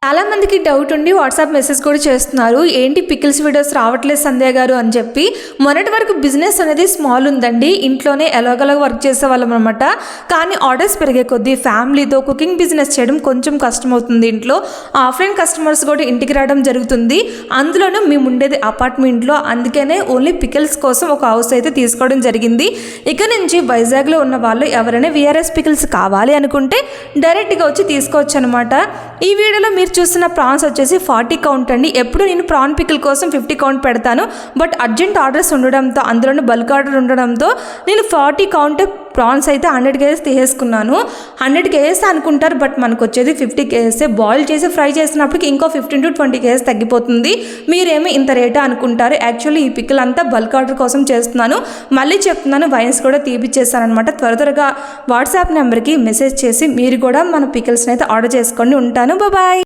చాలా మందికి డౌట్ ఉండి వాట్సాప్ మెసేజ్ కూడా చేస్తున్నారు, ఏంటి పికిల్స్ వీడియోస్ రావట్లేదు సంధ్య గారు అని చెప్పి. మొన్నటి వరకు బిజినెస్ అనేది స్మాల్ ఉందండి, ఇంట్లోనే ఎలాగోలా వర్క్ చేసేవాళ్ళం అనమాట. కానీ ఆర్డర్స్ పెరిగే కొద్దీ ఫ్యామిలీతో కుకింగ్ బిజినెస్ చేయడం కొంచెం కష్టమవుతుంది. ఇంట్లో ఆఫ్లైన్ కస్టమర్స్ కూడా ఇంటికి రావడం జరుగుతుంది. అందులోనూ మేము ఉండేది అపార్ట్మెంట్లో, అందుకనే ఓన్లీ పికిల్స్ కోసం ఒక హౌస్ అయితే తీసుకోవడం జరిగింది. ఇక నుంచి వైజాగ్లో ఉన్న వాళ్ళు ఎవరైనా విఆర్ఎస్ పికిల్స్ కావాలి అనుకుంటే డైరెక్ట్గా వచ్చి తీసుకోవచ్చు అనమాట. ఈ వీడియోలో మీరు చూస్తున్న ప్రాన్స్ వచ్చేసి 40 కౌంట్ అండి. ఎప్పుడు నేను ప్రాన్ పికిల్ కోసం 50 కౌంట్ పెడతాను, బట్ అర్జెంట్ ఆర్డర్స్ ఉండడంతో, అందులోనూ బల్క్ ఆర్డర్ ఉండడంతో నేను 40 కౌంట్ ప్రాన్స్ అయితే 100 కేజెస్ తీసేసుకున్నాను. 100 కేజెస్ అనుకుంటారు, బట్ మనకు వచ్చేది 50 కేజెస్. బాయిల్ చేసి ఫ్రై చేసినప్పటికి ఇంకో 15 to 20 కేజెస్ తగ్గిపోతుంది. మీరేమో ఇంత రేటా అనుకుంటారు. యాక్చువల్లీ ఈ పికిల్ అంతా బల్క్ ఆర్డర్ కోసం చేస్తున్నాను. మళ్ళీ చెప్తున్నాను, వైన్స్ కూడా తీపిచ్చేస్తాను అనమాట. త్వరగా వాట్సాప్ నెంబర్కి మెసేజ్ చేసి మీరు కూడా మన పికిల్స్ని అయితే ఆర్డర్ చేసుకోండి. ఉంటాను, బాయ్.